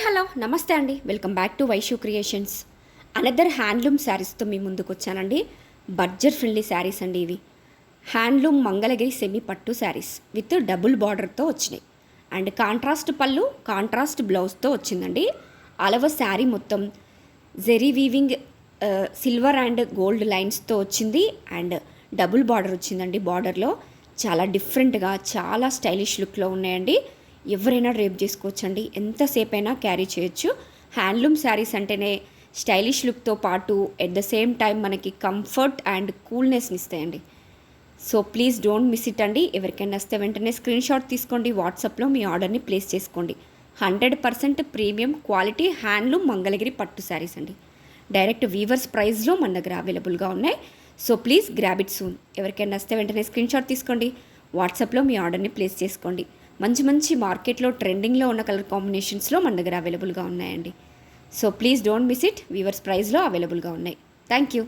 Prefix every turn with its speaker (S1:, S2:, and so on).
S1: Hello నమస్తే అండి. Welcome back to Vaishu creations. Another handloom శారీస్తో మీ ముందుకు వచ్చానండి. బడ్జెట్ ఫ్రెండ్లీ శారీస్ అండి ఇవి. హ్యాండ్లూమ్ మంగళగిరి సెమీ పట్టు శారీస్ విత్ డబుల్ బార్డర్తో వచ్చినాయి. అండ్ కాంట్రాస్ట్ పళ్ళు, కాంట్రాస్ట్ బ్లౌజ్తో వచ్చిందండి. అలవ శారీ మొత్తం zari weaving silver and gold లైన్స్తో వచ్చింది. అండ్ డబుల్ బార్డర్ వచ్చిందండి. బార్డర్లో చాలా డిఫరెంట్గా, చాలా స్టైలిష్ లుక్లో ఉన్నాయండి. ఎవరైనా డ్రేప్ చేసుకోవచ్చండి, ఎంతసేపు అయినా క్యారీ చేయొచ్చు. హ్యాండ్లూమ్ శారీస్ అంటేనే స్టైలిష్ లుక్తో పాటు ఎట్ ద సేమ్ టైం మనకి కంఫర్ట్ అండ్ కూల్నెస్ని ఇస్తాయండి. So please don't miss it అండి. ఎవరికైనా వస్తే వెంటనే స్క్రీన్ షాట్ తీసుకోండి, వాట్సాప్లో మీ ఆర్డర్ని ప్లేస్ చేసుకోండి. 100% ప్రీమియం క్వాలిటీ హ్యాండ్లూమ్ మంగళగిరి పట్టు శారీస్ అండి. డైరెక్ట్ వీవర్స్ ప్రైస్లో మన దగ్గర అవైలబుల్గా ఉన్నాయి. So please grab it soon. ఎవరికైనా వస్తే వెంటనే స్క్రీన్ షాట్ తీసుకోండి, వాట్సాప్లో మీ ఆర్డర్ని ప్లేస్ చేసుకోండి. మంచి మంచి మార్కెట్లో ట్రెండింగ్లో ఉన్న కలర్ కాంబినేషన్స్లో మన దగ్గర అవైలబుల్గా ఉన్నాయండి. So please don't miss it. Weavers ప్రైస్లో అవైలబుల్గా ఉన్నాయి. Thank you.